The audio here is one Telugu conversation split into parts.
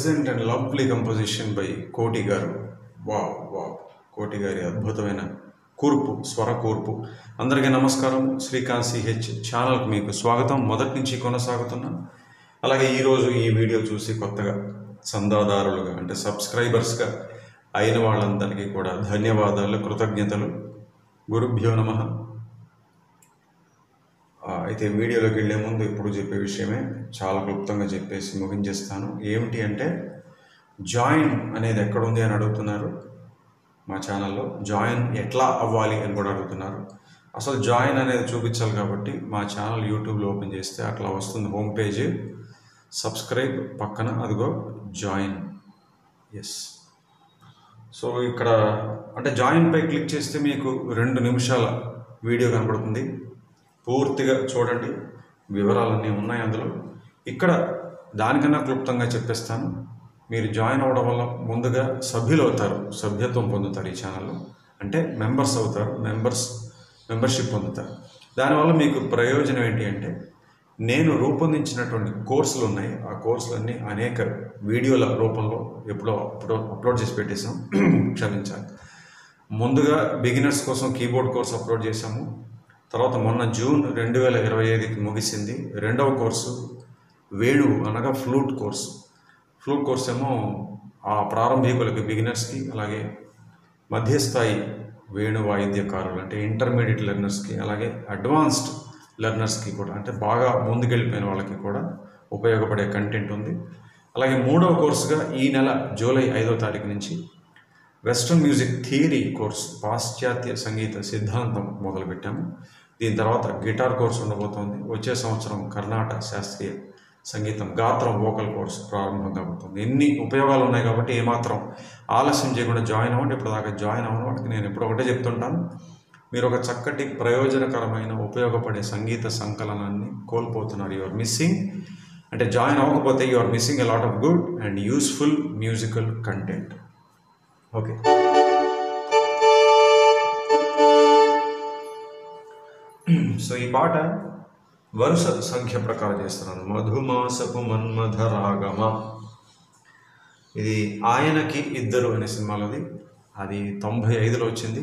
Pleasant and lovely composition by కోటి గారు. వావ్ వావ్, కోటి గారి అద్భుతమైన కూర్పు, స్వర కూర్పు. అందరికీ నమస్కారం. శ్రీకాంత్ సిహెచ్ ఛానల్కి మీకు స్వాగతం. మొదటి నుంచి కొనసాగుతున్నా. అలాగే ఈరోజు ఈ వీడియో చూసి కొత్తగా చందాదారులుగా అంటే సబ్స్క్రైబర్స్గా అయిన వాళ్ళందరికీ కూడా ధన్యవాదాలు, కృతజ్ఞతలు. గురుభ్యో నమః. అయితే వీడియోలోకి వెళ్ళే ముందు ఇప్పుడు చెప్పే విషయమే చాలా క్లుప్తంగా చెప్పేసి ముగించేస్తాను. ఏమిటి అంటే, జాయిన్ అనేది ఎక్కడుంది అని అడుగుతున్నారు. మా ఛానల్లో జాయిన్ ఎట్లా అవ్వాలి అని కూడా అడుగుతున్నారు. అసలు జాయిన్ అనేది చూపించాలి కాబట్టి మా ఛానల్ యూట్యూబ్లో ఓపెన్ చేస్తే అట్లా వస్తుంది హోమ్ పేజ్. సబ్స్క్రైబ్ పక్కన అదిగో జాయిన్. ఎస్. సో ఇక్కడ అంటే జాయిన్ పై క్లిక్ చేస్తే మీకు 2 నిమిషాల వీడియో కనపడుతుంది. పూర్తిగా చూడండి, వివరాలన్నీ ఉన్నాయి అందులో. ఇక్కడ దానికన్నా క్లుప్తంగా చెప్పేస్తాను. మీరు జాయిన్ అవ్వడం వల్ల ముందుగా సభ్యులు అవుతారు, సభ్యత్వం పొందుతారు ఈ ఛానల్లో. అంటే మెంబర్స్ అవుతారు, మెంబర్షిప్ పొందుతారు. దానివల్ల మీకు ప్రయోజనం ఏంటి అంటే, నేను రూపొందించినటువంటి కోర్సులు ఉన్నాయి. ఆ కోర్సులన్నీ అనేక వీడియోల రూపంలో ఎప్పుడో అప్లోడ్ చేసి పెట్టేశాం. క్షమించాలి. ముందుగా బిగినర్స్ కోసం కీబోర్డ్ కోర్స్ అప్లోడ్ చేశాము. తర్వాత మొన్న జూన్ 2025కి ముగిసింది. 2వ కోర్సు వేణువు అనగా ఫ్లూట్ కోర్సు. ఫ్లూట్ కోర్స్ ఏమో ఆ ప్రారంభికులకి, బిగినర్స్కి, అలాగే మధ్యస్థాయి వేణు వాయిద్యకారులు అంటే ఇంటర్మీడియట్ లెర్నర్స్కి, అలాగే అడ్వాన్స్డ్ లెర్నర్స్కి కూడా అంటే బాగా ముందుకెళ్ళిపోయిన వాళ్ళకి కూడా ఉపయోగపడే కంటెంట్ ఉంది. అలాగే 3వ కోర్సుగా ఈ నెల జూలై 5వ తారీఖు నుంచి వెస్ట్రన్ మ్యూజిక్ థియరీ కోర్స్, పాశ్చాత్య సంగీత సిద్ధాంతం మొదలుపెట్టాము. దీని తర్వాత గిటార్ కోర్స్ ఉండబోతోంది. వచ్చే సంవత్సరం కర్ణాటక శాస్త్రీయ సంగీతం గాత్రం వోకల్ కోర్స్ ప్రారంభం కాబోతుంది. ఎన్ని ఉపయోగాలు ఉన్నాయి కాబట్టి ఏమాత్రం ఆలస్యం చేయకుండా జాయిన్ అవ్వండి. ఇప్పుడు దాకా జాయిన్ అవ్వడం వాటికి నేను ఎప్పుడు ఒకటే చెప్తుంటాను, మీరు ఒక చక్కటి ప్రయోజనకరమైన ఉపయోగపడే సంగీత సంకలనాన్ని కోల్పోతున్నారు. You are missing. అంటే జాయిన్ అవ్వకపోతే you are missing a lot of good and useful musical content. Okay. So ఈ పాట వరుస సంఖ్య ప్రకారం చేస్తున్నాను. మధుమాసపు మన్మథ రాగమ. ఇది ఆయనకి ఇద్దరు అనే సినిమాలోది. అది 95లో వచ్చింది.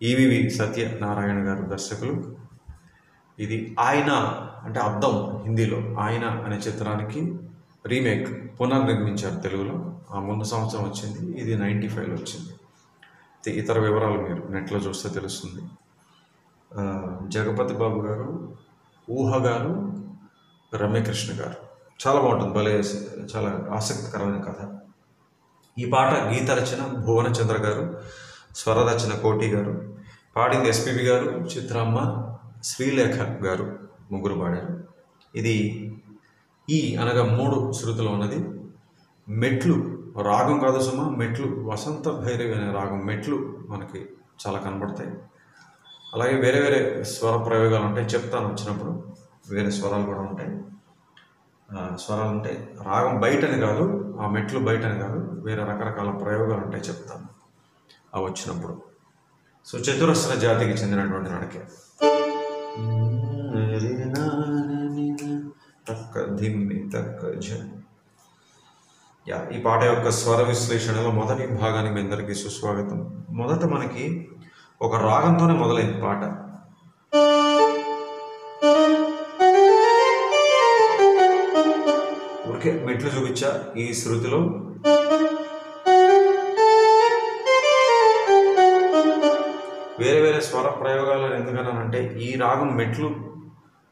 ఈవివి సత్యనారాయణ గారు దర్శకులు. ఇది ఆయన అంటే అద్దం హిందీలో, ఆయన అనే చిత్రానికి రీమేక్ పునర్నిర్మించారు తెలుగులో. ఆ ముందు సంవత్సరం వచ్చింది. ఇది 95లో వచ్చింది. ఇతర వివరాలు మీరు నెట్లో చూస్తే తెలుస్తుంది. జగపతి బాబు గారు, ఊహ గారు, రమ్యకృష్ణ గారు. చాలా బాగుంటుంది, భలే, చాలా ఆసక్తికరమైన కథ. ఈ పాట గీత రచన భువనచంద్ర గారు, స్వర రచన కోటి గారు, పాడింది ఎస్పీబి గారు, చిత్రమ్మ, శ్రీలేఖ గారు, ముగ్గురు పాడారు. ఇది ఈ అనగా 3 శృతులు ఉన్నది. మెట్లు రాగం కాదు సుమా, మెట్లు వసంత భైరవి అనే రాగం మెట్లు మనకి చాలా కనబడతాయి. అలాగే వేరే వేరే స్వర ప్రయోగాలు ఉంటాయి, చెప్తాను వచ్చినప్పుడు. వేరే స్వరాలు కూడా ఉంటాయి. స్వరాలు ఉంటాయి, రాగం బయటని కాదు, ఆ మెట్లు బయటని కాదు, వేరే రకరకాల ప్రయోగాలు ఉంటాయి, చెప్తాను అవి వచ్చినప్పుడు. సో చతురస్ర జాతికి చెందినటువంటి నడకే. ఈ పాట యొక్క స్వర విశ్లేషణలో మొదటి భాగానికి మీ అందరికీ సుస్వాగతం. మొదట మనకి ఒక రాగంతోనే మొదలైంది పాట. ఊరికే మెట్లు చూపించా ఈ శృతిలో. వేరే వేరే స్వర ప్రయోగాలు ఎందుకన్నానంటే, ఈ రాగం మెట్లు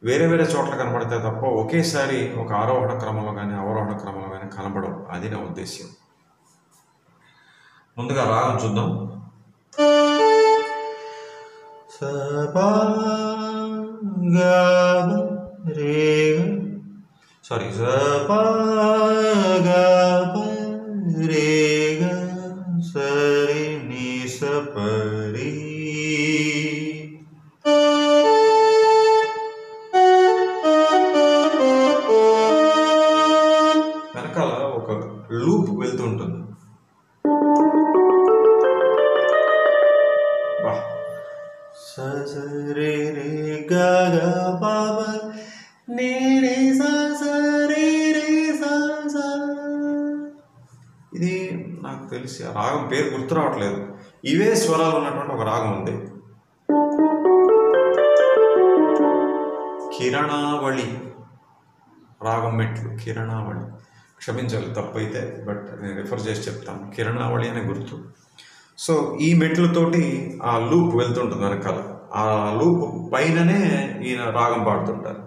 వేరే వేరే చోట్ల కనబడతాయి తప్ప ఒకేసారి ఒక ఆరోహణ క్రమంలో కానీ అవరోహణ క్రమంలో కానీ కనబడవు. అది నా ఉద్దేశ్యం. ముందుగా రాగం చూద్దాం. సారీ, వెనకాల ఒక లూప్ వెళ్తూ ఉంటుంది. సరే రే గా గా బాబా నే రే సా సా రే రే సా సా తెలిసి ఆ రాగం పేరు గుర్తు రావట్లేదు. ఇవే స్వరాలు ఉన్నటువంటి ఒక రాగం ఉంది, కిరణావళి రాగం మెట్లు. కిరణావళి, క్షమించాలి తప్పైతే, బట్ నేను రిఫర్ చేసి చెప్తాను. కిరణావళి అనే గుర్తు. సో ఈ మెట్లతోటి ఆ లూప్ వెళ్తుంటుంది వెనకాల. ఆ లూప్ పైననే ఈయన రాగం పాడుతుంటారు.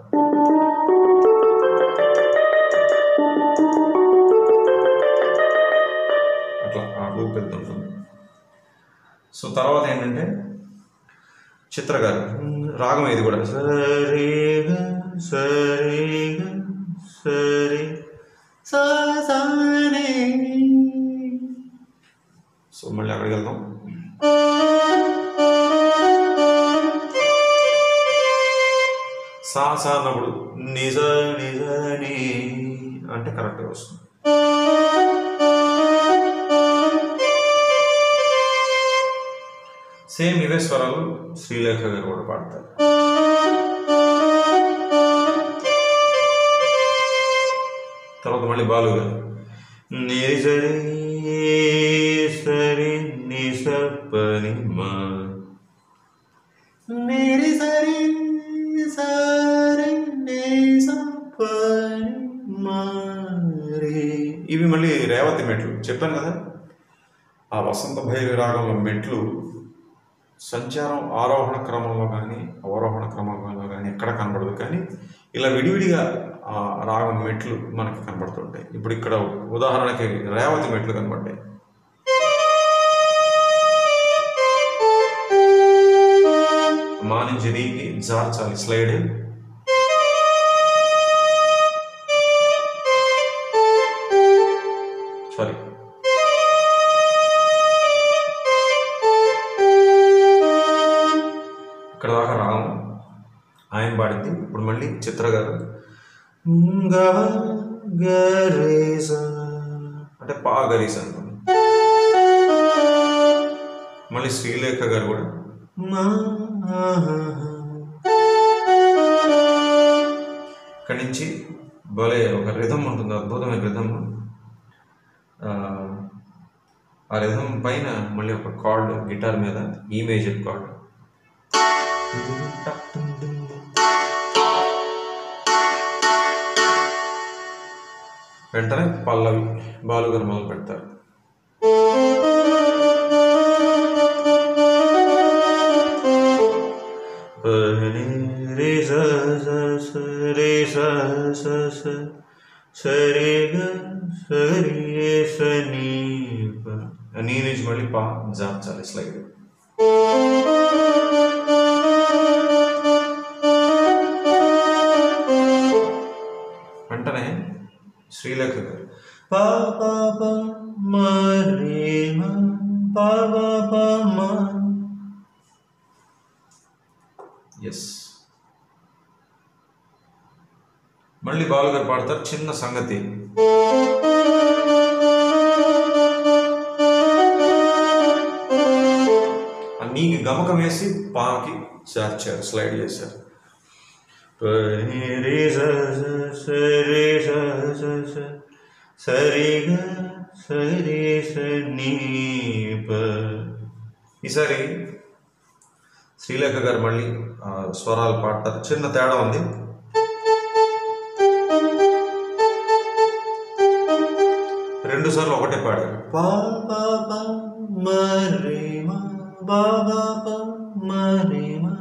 అట్లా ఆ లూప్ వెళ్తుంటుంది. సో తర్వాత ఏంటంటే చిత్ర గారు రాగం ఇది కూడా సరేగా సరేగా సరే సానే. సో మళ్ళీ అక్కడికి వెళ్దాం. సా సా అన్నప్పుడు నిజ నిజ నీ అంటే కరెక్ట్గా వస్తుంది. సేమ్ ఇవే స్వరాలు శ్రీలేఖ గారు కూడా పాడతారు. తర్వాత మళ్ళీ బాలు గారు నిజరి సరి నిసపని మా నిరి సరి సరి నిసపని మారి. ఇవి మళ్ళీ రేవతి మెట్లు చెప్పాను కదా. ఆ వసంత భైరవి రాగంలో మెట్లు సంచారం ఆరోహణ క్రమంలో కానీ అవరోహణ క్రమంలో కానీ ఎక్కడ కనబడదు, కానీ ఇలా విడివిడిగా ఆ రాగం మెట్లు మనకి కనబడుతుంటాయి. ఇప్పుడు ఇక్కడ ఉదాహరణకి రేవతి మెట్లు కనబడ్డాయి. మా నుంచి రీకి జార్చాలి స్లైడ్. సారీ, ఇక్కడ దాకా రాగం ఆయన పాడింది. ఇప్పుడు మళ్ళీ చిత్ర గారు గరీస అంటే పా గరీస అనుకోండి. మళ్ళీ శ్రీలేఖ గారు కూడా ఇక్కడి నుంచి భలే ఒక రిథం ఉంటుంది, అద్భుతమైన రిథం. ఆ రిథం పైన మళ్ళీ ఒక కార్డ్ గిటార్ మీద, ఈ మేజర్ కార్డ్. వెంటనే పల్లవి బాలుగారు మొదలు పెడతారు. నీ నుంచి మళ్ళీ పా జార్చాలి స్లైడ్. వెంటనే శ్రీలేఖ గారు పా పా పా మా రే మా పా పా పా మా. ఎస్, మళ్ళీ బాలు గారు పాడతారు చిన్న సంగతి. నీకు గమకం వేసి పాకి చేర్చారు, స్లైడ్ చేశారు. ఈసారి శ్రీలేఖ గారు మళ్ళీ స్వరాలు పాడతారు. చిన్న తేడా ఉంది. రెండు సార్లు ఒకటే పాడారు. పా పా పా మరే మా బా బా పా మరే మా.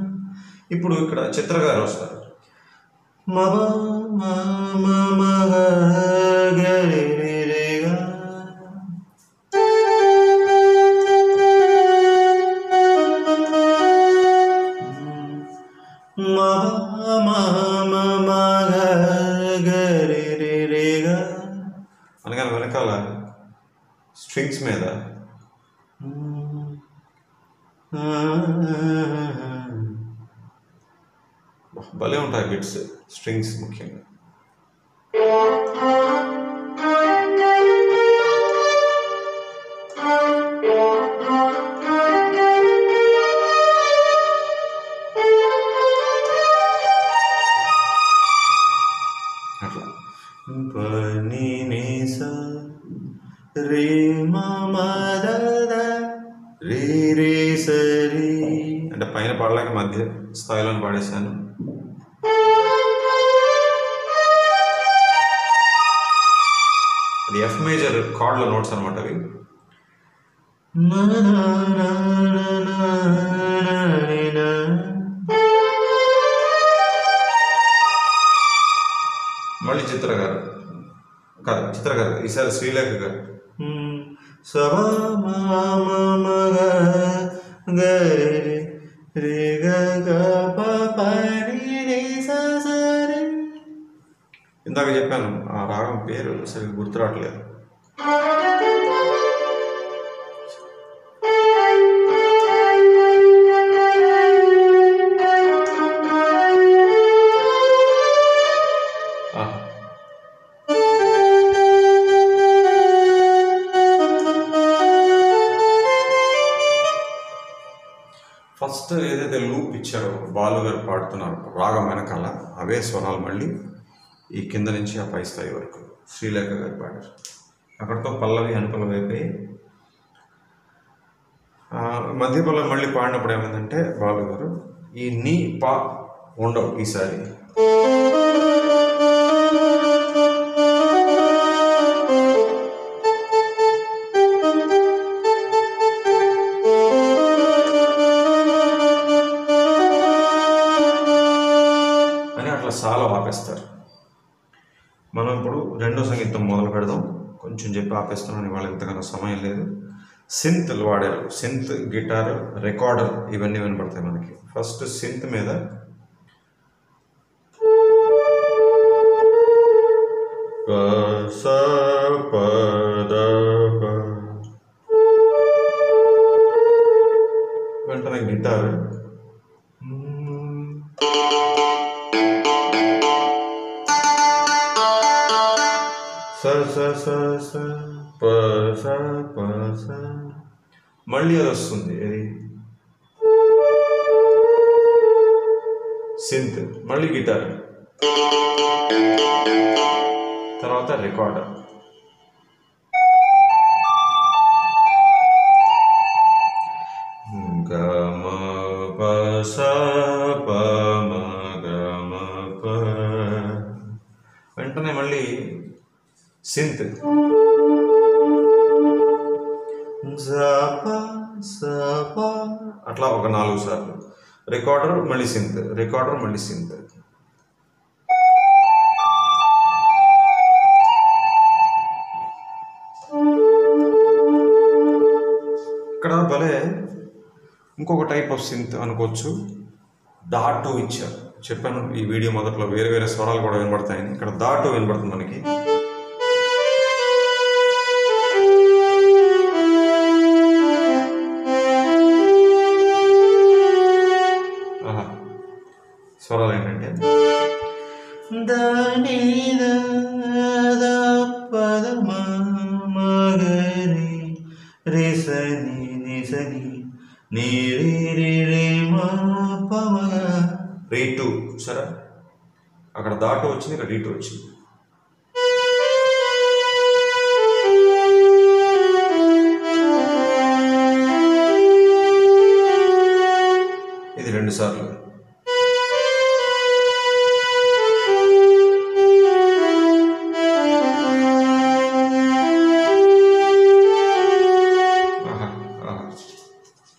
ఇప్పుడు ఇక్కడ చిత్ర గారు వస్తారు. మమ మమ గరి రే గా. మమ మమ గరి రే గా అనగానే వెనకాల స్ట్రింగ్స్ మీద భలే ఉంటాయి బిట్స్, స్ట్రింగ్స్ ముఖ్యంగా. అట్లా పని రే మా అలాగే మధ్య స్థాయిలో పాడేశాను. అది ఎఫ్ మేజర్ కార్డ్ల నోట్స్ అనమాట అవి. మళ్ళీ చిత్ర గారు ఈసారి శ్రీలేఖ గారు ఇందాక చెప్పాను, ఆ రాగం పేరు సరిగ్గా గుర్తు రావట్లేదు. ఫస్ట్ ఏదైతే లూప్ ఇచ్చారో బాలు గారు పాడుతున్నారు రాగం వెనకాల, అవే స్వరాలు మళ్ళీ ఈ కింద నుంచి ఆ పై స్థాయి వరకు శ్రీలేఖ గారు పాడారు. అక్కడితో పల్లవి అనుపల్లవి అయిపోయి మధ్య పల్లవి మళ్ళీ పాడినప్పుడు ఏమైందంటే బాలు గారు ఈ నీ పా ఉండవు ఈసారి. చాలా ఆపేస్తారు. మనం ఇప్పుడు రెండో సంగీతం మొదలు పెడదాం. కొంచెం చెప్పి ఆపేస్తున్నాను, ఇవాళ ఇంతకన్నా సమయం లేదు. సింత్లు వాడారు, సింత్, గిటార్, రికార్డర్ ఇవన్నీ వినపడతాయి మనకి. ఫస్ట్ సింత్ మీద వెంటనే గిటార్, మళ్ళీ అది వస్తుంది, ఇది సింత్, మళ్ళీ గిటార్, తర్వాత రికార్డర్. గమ ప స ప మ గమ ప, వెంటనే మళ్ళీ సింత్, అట్లా ఒక 4 సార్లు. రికార్డర్ మళ్ళీ సింత్, రికార్డర్ మళ్ళీ సింత్. ఇక్కడ భలే ఇంకొక టైప్ ఆఫ్ సింత్ అనుకోవచ్చు. డాటు ఇచ్చారు, చెప్పాను ఈ వీడియో మొదట్లో వేరే వేరే స్వరాలు కూడా వినబడతాయని. ఇక్కడ డాటు వినబడుతుంది మనకి. స్వరాలు ఏంటంటే రీ2 సరే, అక్కడ దాటు వచ్చింది, ఇక్కడ రీ2 వచ్చింది. ఇది 2 సార్లు.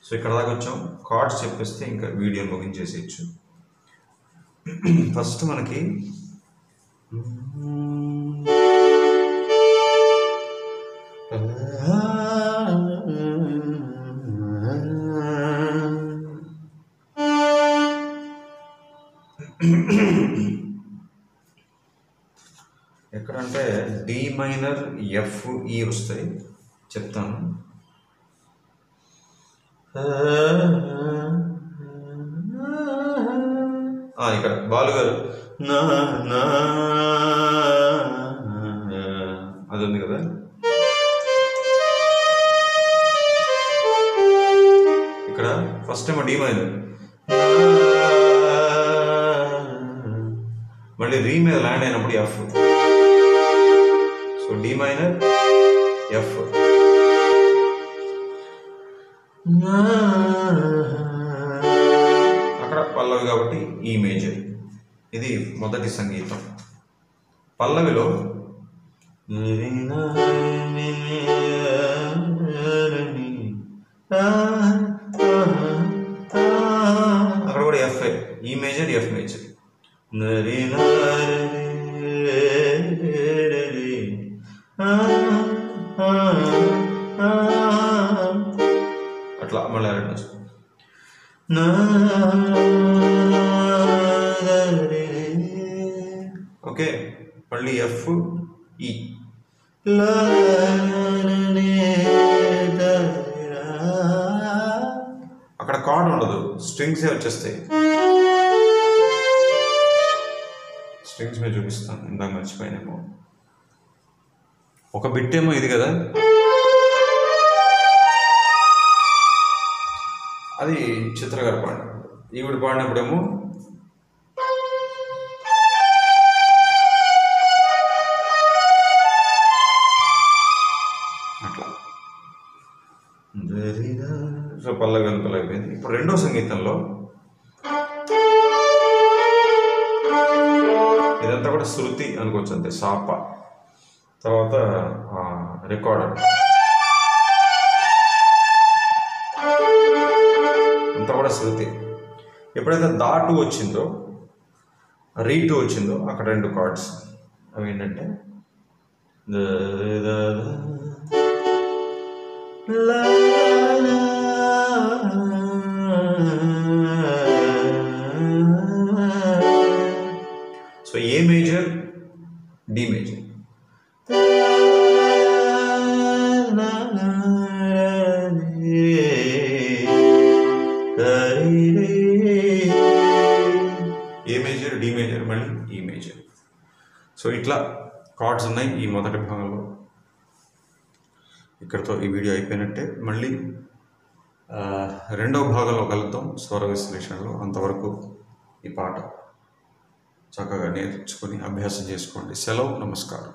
సో ఇక్కడ దాకా వచ్చాం. కార్డ్స్ చెప్పేస్తే ఇంకా వీడియో ముగించేసేయచ్చు. ఫస్ట్ మనకి ఎక్కడంటే డి మైనర్, ఎఫ్, ఈ వస్తాయి, చెప్తాను. ఇక్కడ బాలుగారు అది ఉంది కదా, ఇక్కడ ఫస్ట్ ఏమో డి మైనర్, మళ్ళీ రీ మీద ల్యాండ్ అయినప్పుడు F. So D minor, F, పల్లవి కాబట్టి ఈ మేజర్. ఇది మొదటి సంగీతం. పల్లవిలో అక్కడ కూడా ఎఫ్, ఈ మేజర్ ఎఫ్ మేజర్. అట్లా మళ్ళీ ఓకే. మళ్ళీ ఎఫ్ ఈ. అక్కడ కార్డ్ ఉండదు, స్ట్రింగ్సే వచ్చేస్తాయి. స్ట్రింగ్స్ మీద చూపిస్తాను, ఇందాక మర్చిపోయినేమో. ఒక బిట్ ఏమో ఇది కదా, అది చిత్ర గారు పాడినప్పుడు. ఈవిడ పాడినప్పుడేమో అట్లా పల్లవి అయిపోయింది. ఇప్పుడు రెండో సంగీతంలో ఇదంతా కూడా శృతి అనుకోవచ్చు అంతే, సాప. తర్వాత రికార్డర్ అంతా కూడా శృతి. ఎప్పుడైతే దా2 వచ్చిందో, రీ2 వచ్చిందో, అక్కడ 2 కార్డ్స్. అవి ఏంటంటే so a major, D major. A major, D major, మళ్ళీ ఈ మేజర్. సో ఇట్లా కార్డ్స్ ఉన్నాయి ఈ మొదటి భాగంలో. ఇక్కడితో ఈ వీడియో అయిపోయినట్టే. మళ్ళీ రెండవ భాగంలో కలుద్దాం స్వర విశ్లేషణలో. అంతవరకు ఈ పాట చక్కగా నేర్చుకొని అభ్యాసం చేసుకోండి. సెలవు, నమస్కారం.